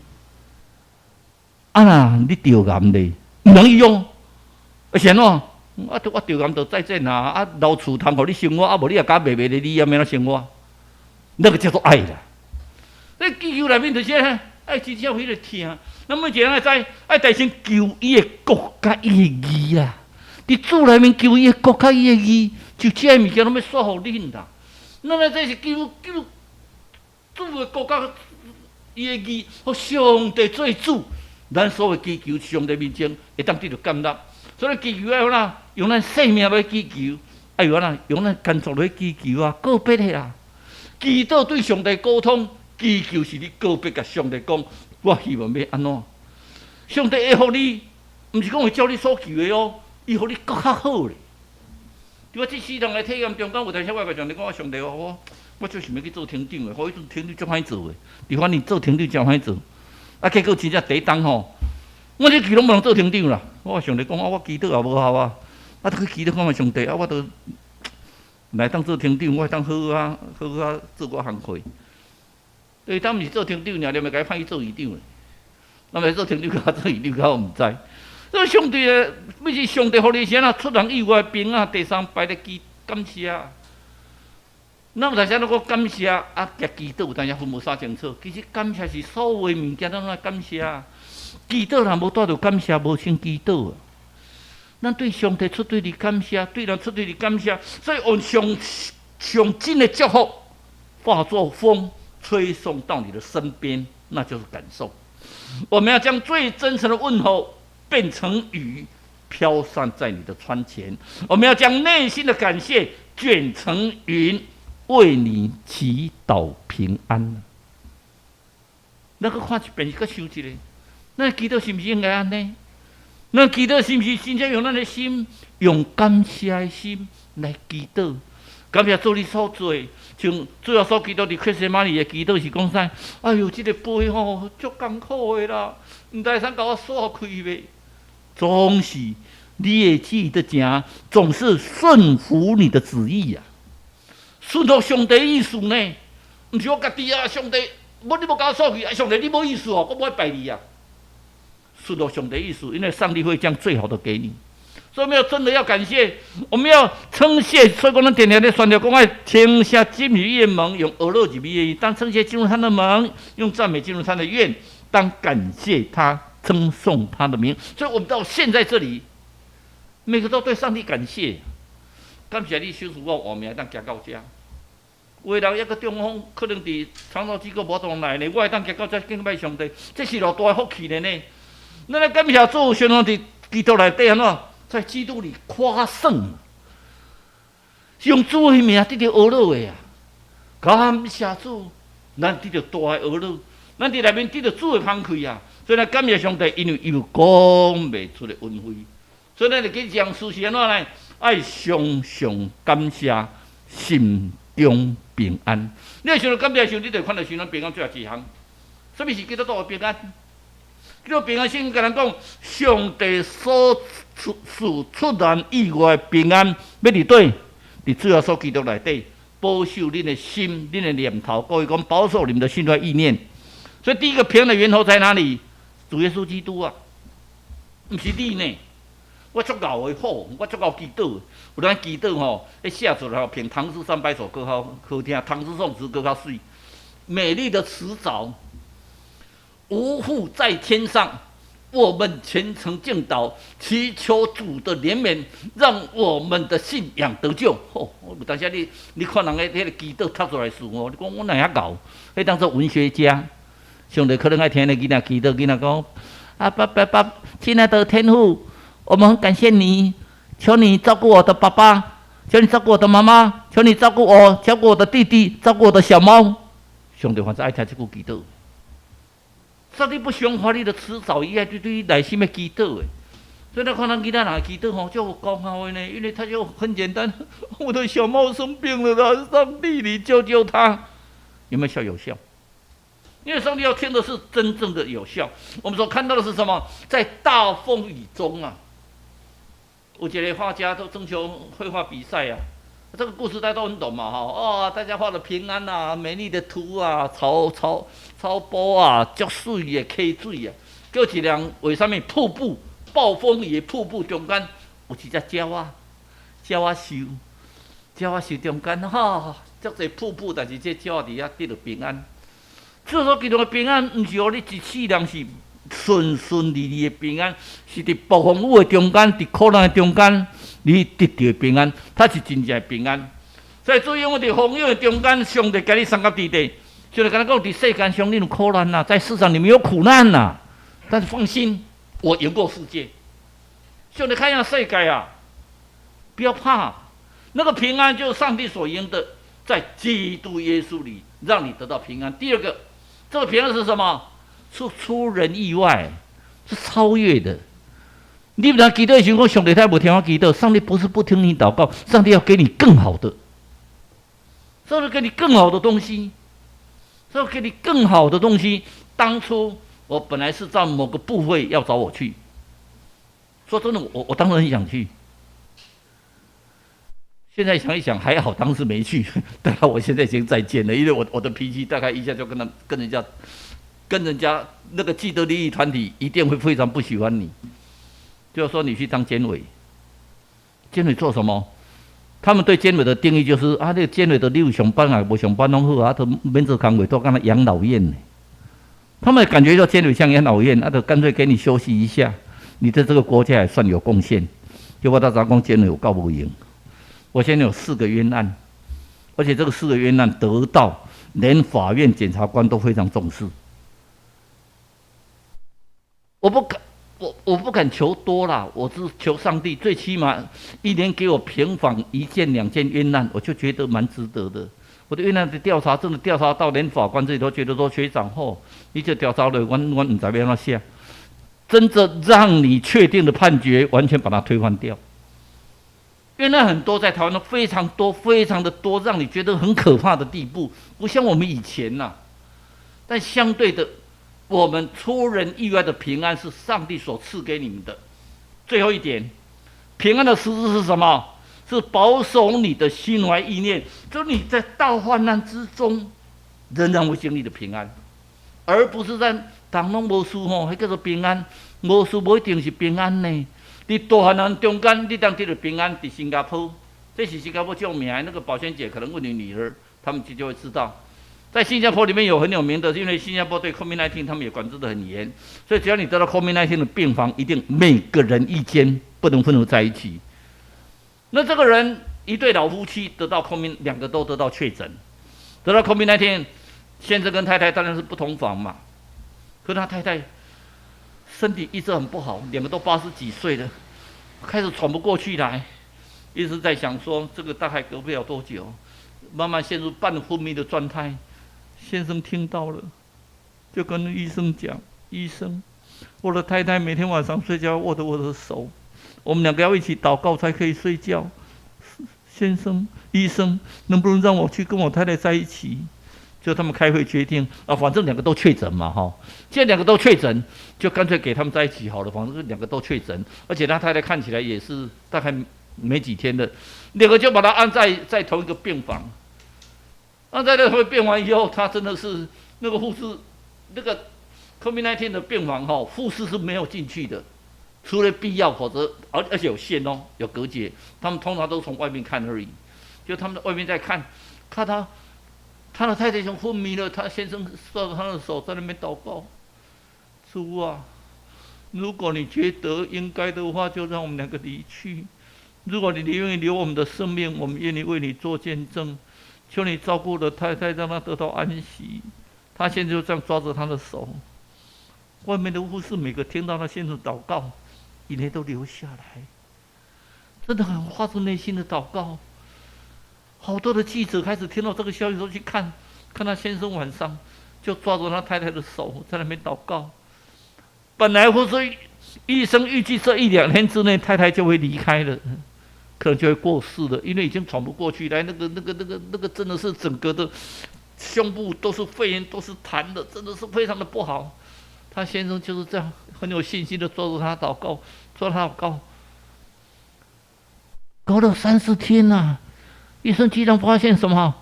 啊若你着癌咧？毋能用，啊是安怎？我着癌就再见啊！啊，留厝通互你生活，啊无你也甲卖咧，你也免怎生活？那个叫做爱啦。你祈求内面就是爱至少迄个听，咱每一个人会知，爱大声求伊的国甲伊的义啊！伫主内面求伊的国甲伊的义，就这物件拢要煞互恁啦。咱来这是求主的国甲伊的义，互上帝做主。咱所有祈求，上帝面前会当得到感纳。所以祈求要哪用咱性命来祈求，爱用哪用咱工作来祈求啊，个别的啦。祈祷对上帝沟通，祈求是你个别甲上帝讲，我希望要安怎？上帝会互你，毋是讲会照你所求的哦，伊互你更较好咧。伫我这世人来体验中间，有当时我甲上帝讲，上帝我就想要去做厅长的，好，迄阵厅长足歹做的，伫反正做厅长真歹做。啊，结果真正第一档吼，我这祈祷无能做厅长啦。我上帝讲啊，我祈祷也无效啊。啊，去祈祷看上帝啊，我都来当做厅长，我当好啊做我行亏。所以毋是做厅长，尔，你咪甲伊派去做议长咧。咱咪做厅长，甲做议长，我毋知。所以上帝要是上帝互你先啊，出人意外平安，第三摆咧感谢。咱有当时讲感谢啊，甲祈祷有当时分无啥清楚。其实感谢是所有的物件拢来感谢。祈祷若无带着感谢，无成祈祷啊。咱对上帝出对你感谢，对人出对你感谢，所以用上真的祝福化作风，吹送到你的身边，那就是感受。我们要将最真诚的问候变成雨，飘散在你的窗前。我们要将内心的感谢卷成云，为你祈祷平安。那个看一遍，个想一个，咱祈祷是不是应该安尼？咱祈祷是不是真正用咱的心，用感谢的心来祈祷？感谢做你所做，像最后所祈祷伫克西玛尼的祈祷是讲啥？哎呦，这个杯吼足艰苦的啦，唔知啥甲我刷开袂？总是你的旨意的行，总是顺服你的旨意呀、顺服上帝意思呢？唔是我家己啊，上帝，你无甲我刷去，上帝你无意思哦，我不会拜你啊。顺服上帝意思，因为上帝会将最好的给你。所以我们要真的要感谢，我们要称谢。所以讲，咱天天咧宣传讲爱称谢进入伊的门，用俄勒入伊的；当称谢进入他的门，用赞美进入他的院；当感谢他，称颂他的名。所以我们到现在这里，每个都对上帝感谢，感谢你收拾我活命，当行到这。有的人一个中风，可能伫长照机构无当来呢，我会当行到这敬拜上帝，这是偌大的福气呢。咱来感谢主，宣传伫基督内底安怎？在基督里夸胜，用主的名得到俄勒的啊！感谢主，咱得到大的俄勒，咱伫内面得到主的慷慨啊！所以咱感谢上帝，因为伊有讲袂出的恩惠，所以咱就去讲事是安怎呢？爱常常感谢，心中平安。你想到感谢的时候，你就看到心中平安最后一项，什么是基督徒的平安？基督平安圣经跟咱讲，上帝所赐出人意外的平安，要伫对，伫主耶稣基督内底保守恁的心、恁的念头。各位讲保守你们的心怀意念。所以第一个平安的源头在哪里？主耶稣基督啊，不是你呢。我足够的好，我足够祈祷。有咱祈祷吼，一写出来吼，评唐诗300首歌好听，唐诗宋词歌较水。美丽的辞藻。无父在天上，我们虔诚敬祷，祈求主的怜悯，让我们的信仰得救。哦，有当时你看人迄个祈祷读出来事哦，你讲我哪遐搞？迄当做文学家，上帝可能爱听的囡仔祈祷，囡仔讲啊，爸，亲爱的天父，我们很感谢你，求你照顾我的爸爸，求你照顾我的妈妈，求你照顾我，照顾我的弟弟，照顾我的小猫。上帝反正爱听这句祈祷。上帝不想法你的辞藻，伊爱对你内心的祈祷的。所以咱看咱其他人祈祷吼，就有功效的呢，因为他就很简单，我的小猫生病了啦，上帝你救救它，有没有效？有效。因为上帝要听的是真正的有效。我们所看到的是什么？在大风雨中啊，有一个画家都征求绘画比赛啊。这个故事大家都很懂嘛，哈大家画的平安啊，美丽的图啊，草坡啊，足水的溪水啊，叫一人为什么瀑布暴风雨的瀑布中间有一只鸟啊树中间足侪瀑布，但是这鸟伫遐得到平安。这所基督的平安，不是互你一世人是顺利的平安，是伫暴风雨的中间，伫苦难的中间。你得到平安，它是真正的平安。所以，主因我伫风雨的中间，上帝给你三个地地，上帝跟他讲：，伫世间上你有苦难呐，在世上你们有苦难呐，但是放心，我赢过世界。上帝看一下世界啊，不要怕，那个平安就是上帝所赢的，在基督耶稣里让你得到平安。第二个，这个平安是什么？是出人意外，是超越的。你不然祈祷的时候，上帝他不听我祈祷，上帝不是不听你祷告，上帝要给你更好的，上帝给你更好的东西，上帝给你更好的东西。当初我本来是在某个部会要找我去，说真的，我当然很想去。现在想一想，还好当时没去，大概我现在已经再见了，因为我的脾气大概一下就跟人家。跟人家那个既得利益团体一定会非常不喜欢你。就是说你去当监委，监委做什么？他们对监委的定义就是啊，这个监委的你有上班啊，无上班拢好啊，都免做工作，都干那养老院呢。他们感觉到监委像养老院，就干脆给你休息一下，你对这个国家也算有贡献。结果他咋讲监委我告不赢，我现在有4个冤案，而且这个4个冤案得到连法院检察官都非常重视。我不敢求多啦，我只求上帝，最起码1年给我平反1件2件冤案，我就觉得蛮值得的。我的冤案的调查真的调查到连法官这里都觉得说学长你这调查了，我不知道要怎么写，真正让你确定的判决完全把它推翻掉。冤案很多，在台湾都非常多，非常的多，让你觉得很可怕的地步，不像我们以前呐。但相对的，我们出人意外的平安是上帝所赐给你们的。最后一点，平安的实质是什么？是保守你的心怀意念，就是你在大患难之中仍然会经历的平安，而不是在当拢无事那叫做平安。无事不一定是平安呢。你大患难中间，你当得到平安，在新加坡，这是新加坡救命的那个宝轩姐可能问你女儿，他们就会知道。在新加坡里面有很有名的，因为新加坡对 COVID-19 他们也管制得很严，所以只要你得到 COVID-19 的病房，一定每个人一间，不能混合在一起。那这个人一对老夫妻得到 COVID， 2个都得到确诊，得到 COVID-19， 先生跟太太当然是不同房嘛，可是他太太身体一直很不好，2个都80几岁了，开始喘不过气来，一直在想说这个大概隔不了多久，慢慢陷入半昏迷的状态。先生听到了，就跟医生讲：“医生，我的太太每天晚上睡觉握着我的手，我们2个要一起祷告才可以睡觉。先生，医生，能不能让我去跟我太太在一起？”就他们开会决定啊，反正2个都确诊嘛，既然2个都确诊，就干脆给他们在一起好了。反正2个都确诊，而且他太太看起来也是大概没几天的，2个就把他安在同一个病房。安在那个病房以后，他真的是那个护士，那个 COVID-19 的病房护士是没有进去的，除了必要，否则而且有线有隔绝，他们通常都从外面看而已。就他们在外面在看他的太太已经昏迷了，他先生抓着他的手在那边祷告：“主啊，如果你觉得应该的话，就让我们2个离去；如果你愿意留我们的生命，我们愿意为你做见证。求你照顾了太太，让她得到安息。”他现在就这样抓着他的手，外面的护士每个听到他先生祷告，眼泪都流下来，真的很发自内心的祷告。好多的记者开始听到这个消息，都去看他先生晚上就抓着他太太的手在那边祷告。本来或是医生预计这1-2天之内太太就会离开了，可能就会过世了，因为已经喘不过去来，那个真的是整个的胸部都是肺炎，都是痰的，真的是非常的不好。他先生就是这样很有信心的抓着他祷告，抓他祷告，搞了3-4天啊。医生居然发现什么？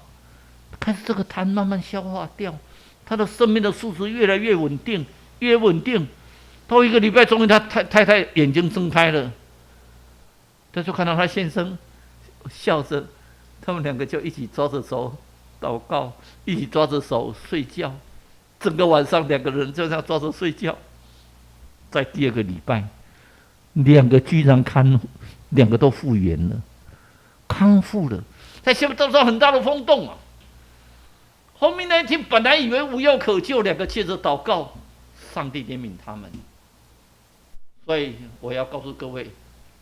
开始这个痰慢慢消化掉，他的生命的数值越来越稳定，越稳定。到1个礼拜，终于他太太眼睛睁开了，他就看到他先生笑着，他们2个就一起抓着手祷告，一起抓着手睡觉，整个晚上2个人就这样抓着睡觉。在第2个礼拜，2个居然2个都复原了，康复了。在下面造成很大的风动啊！后面那一天本来以为无药可救，2个借着祷告，上帝怜悯他们。所以我要告诉各位，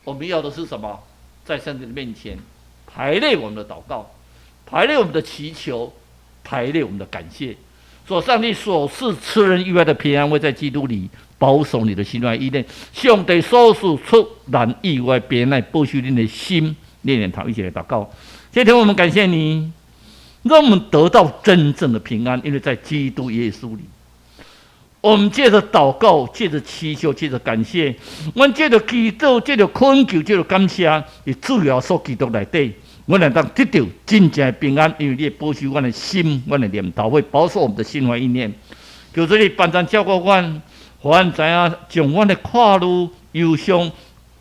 我们要的是什么？在上帝的面前排列我们的祷告，排列我们的祈求，排列我们的感谢。所上帝所赐出人意外的平安，会在基督里保守你的心怀意念。上帝所赐出人意外平安，保守你的心念念头，一起来祷告。今天我们感谢你，让我们得到真正的平安，因为在基督耶稣里，我们借着祷告，借着祈求，借着感谢，我们借着祈祷，借着恳求，借着感谢，以主耶稣基督内底，我们能得到真正的平安，因为你保守我们的心，我们的念头，会保守我们的心怀意念。求主你帮助照顾我们，让我们知影将我们的跨路忧伤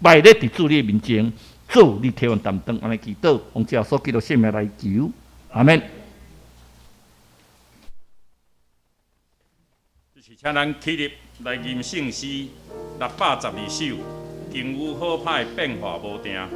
摆咧伫主你面前，做你天王担当，安尼祈祷，奉主耶稣基督圣名来求，阿门。就是请咱起立来吟圣诗612首，经有好歹变化无定。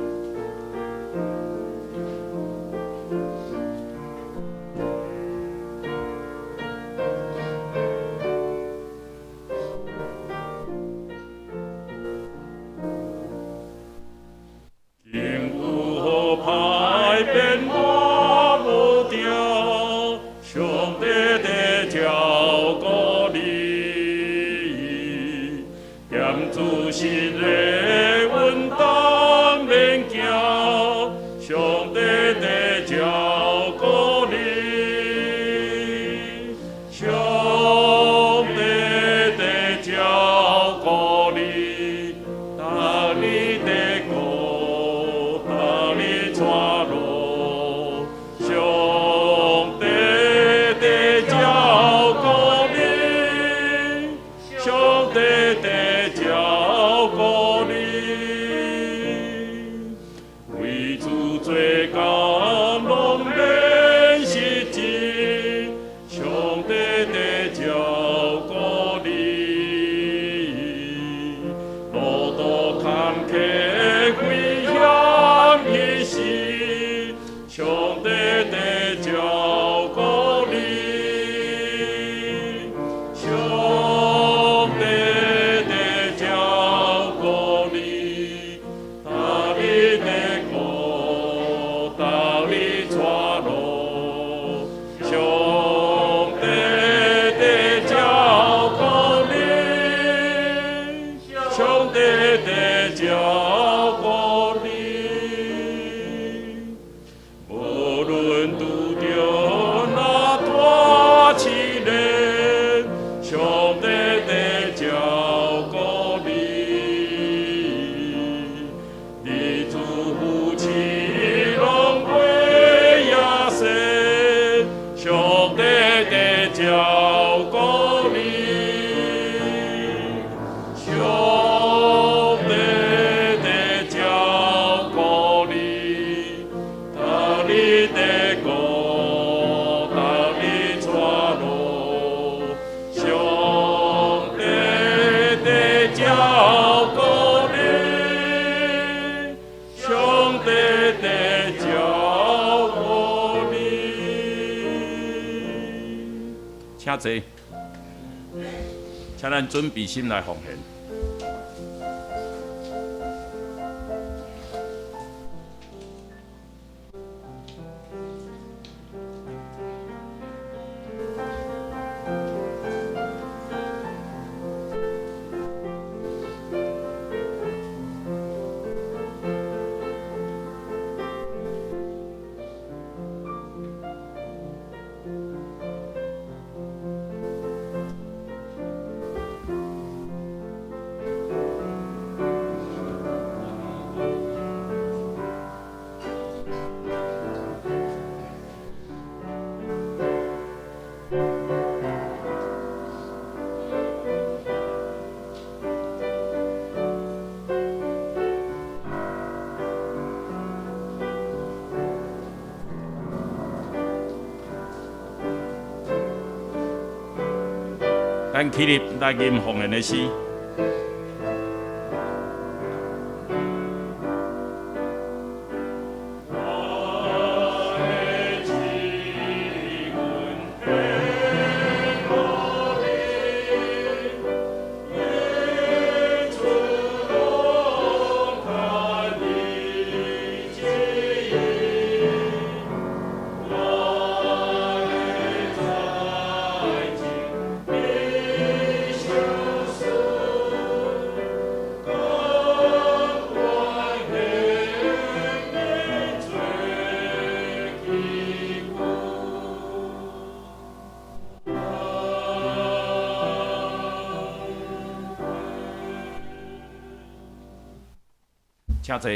请坐，请咱准备心来奉献。咱起立来吟奉献的诗。请坐。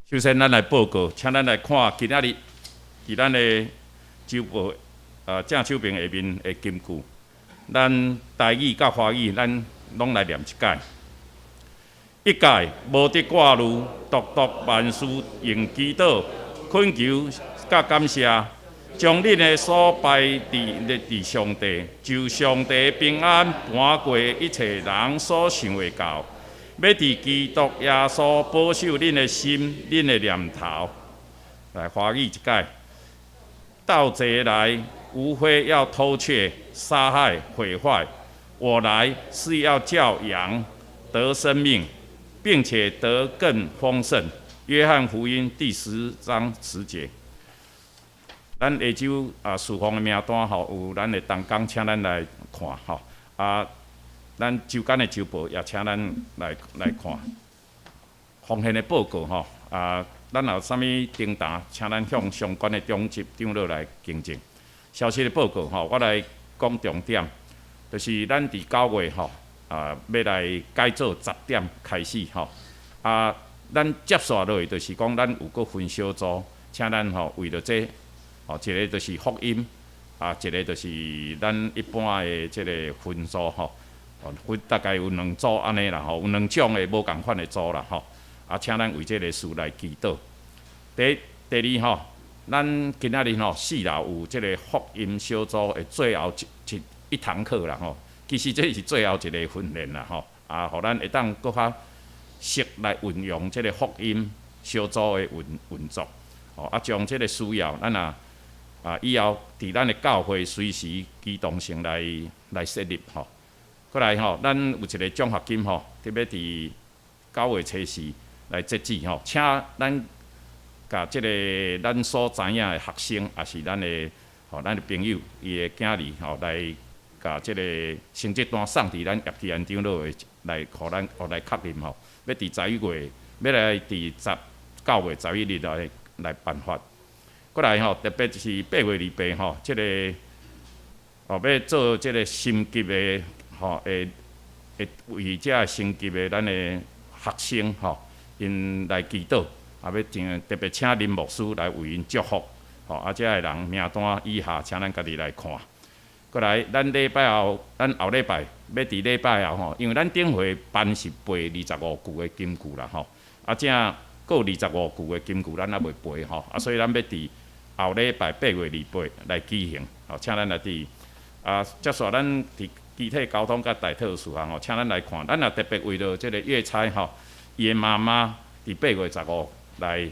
首先，咱来报告，请咱来看今仔日伫咱的周报正手边下面的金句。咱台语甲华语，咱拢来念一解。一解无得挂虑，独独万事应祈祷，恳求甲感谢，将恁的所拜伫上帝，就上帝平安搬过一切人所想会到，要伫基督耶稣保守恁的心、恁的念头。来华语一解，盗贼来，无非要偷窃、杀害、毁坏。我来是要叫羊得生命，并且得更丰盛。约翰福音第10章10节。咱下周事奉的名单吼，有咱的同工，请咱来看吼。咱周间的周报也请咱来看。奉献的报告吼，咱有啥物订单，请咱向相关的中级长老来更正。消息的报告吼，我来讲重点，就是咱伫9月吼，要来改做10点开始吼。咱接下落去就是讲，咱有个分小组，请咱吼为着这吼，一个就是福音，一个就是咱一般的即个分组吼，分大概有2组安尼啦吼，有2种的无共款的组啦吼。请咱为这个事来祈祷。第二吼，咱今仔日吼4楼有即个福音小组的最后一堂课啦吼。其实这是最后一个训练啦吼，互咱会当搁较熟来运用即个福音小组的运作。将即个需要，咱以后伫咱的教会随时机动性来设立吼。过来吼，咱有一个奖学金吼，特别伫9月初4来截止吼，请咱甲即个咱所知影的学生，也是咱的朋友，伊的囝儿吼，来甲即个成绩单送伫咱叶基安长老的来，互来确认吼。要伫11月，要来伫9月11日来办法。过来吼，特别是8月28吼，即个要做即个升级的吼，会为遮升级的咱的学生吼，因来祈祷，要特别请林牧师来为因祝福，遮个人名单以下，请咱家己来看。过来，咱礼拜后，咱后礼拜要伫礼拜后吼，因为咱顶回班是背25句的金句啦吼，正佫有25句的金句，咱还袂背吼，所以咱要伫后礼拜8月28来举行，请咱来伫接续咱伫具体交通甲大特事项吼，请咱来看，咱也特别为了即个月差吼，伊的妈妈伫8月15来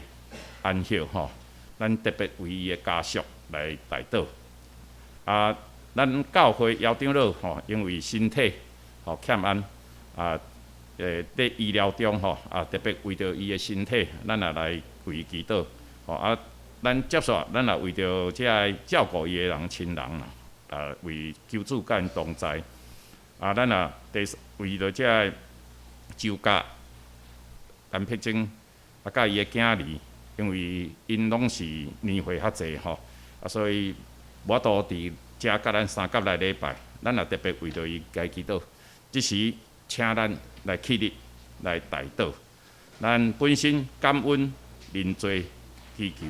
安息吼，咱特别为伊的家属来代祷。咱教会姚长老吼，因为身体欠安伫医疗中吼，特别为着伊的身体，咱也来为祈祷咱接续，咱也为着遮个照顾伊的人亲人啦，为求主甲因同在。咱也为着遮个周家陈碧珍甲伊的囝儿，因为因拢是年岁较济吼，所以无多伫遮甲咱3甲来礼拜，咱也特别为着伊该祈祷。即时请咱来起立来代祷，咱本身感恩认罪祈求。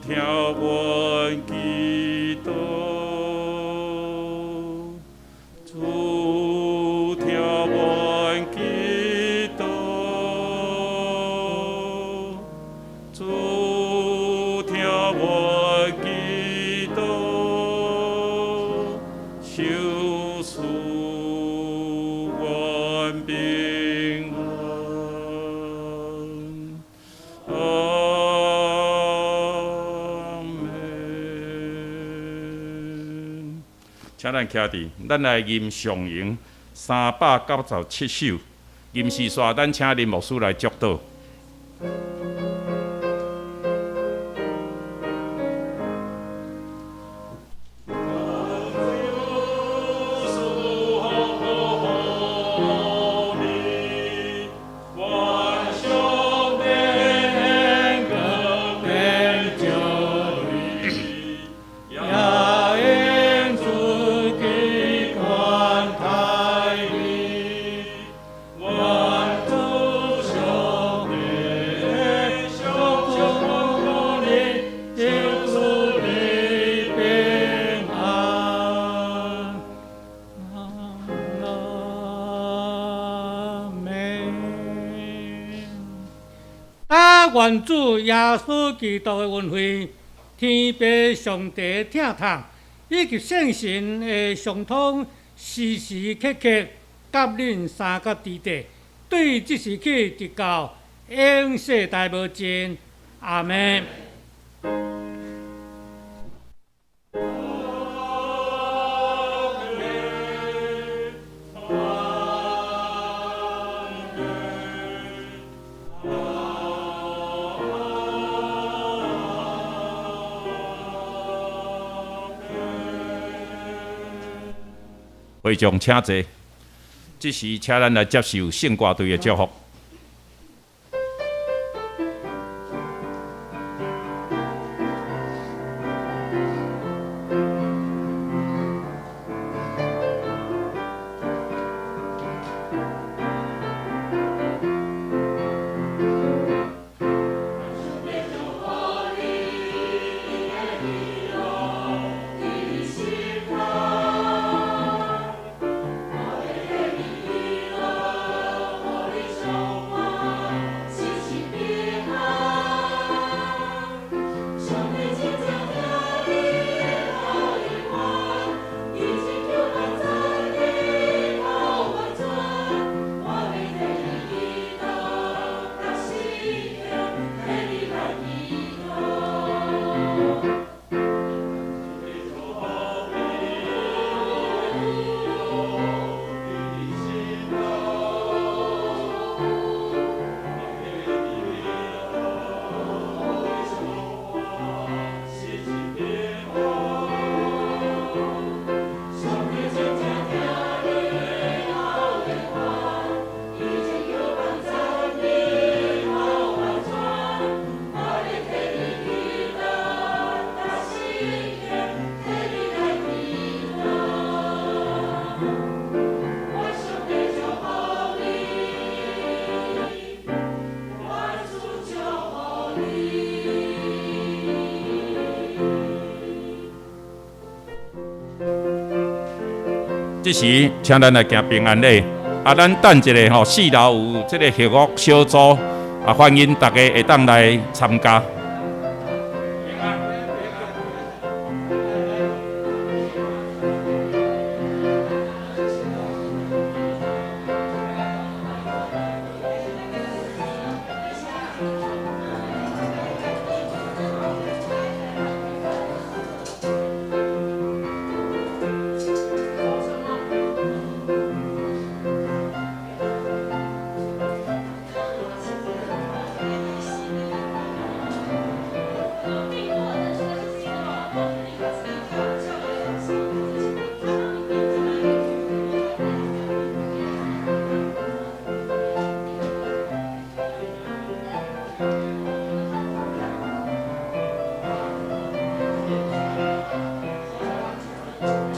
听阮祈祷，主听阮祈祷，主听阮祈祷，求赐阮平安。请咱徛伫，咱来吟上营397首，吟诗煞，咱请林牧师来祝祷。愿主耶稣基督的恩惠、天父上帝疼痛，以及圣神的相通，时时刻刻甲恁三角之地，对即时起直到永世代无尽。阿门。会众请坐，这时请咱来接受圣歌队的祝福。这时，请咱来行平安礼。咱等一下吼，4楼有这个协乐小组，欢迎大家会当来参加。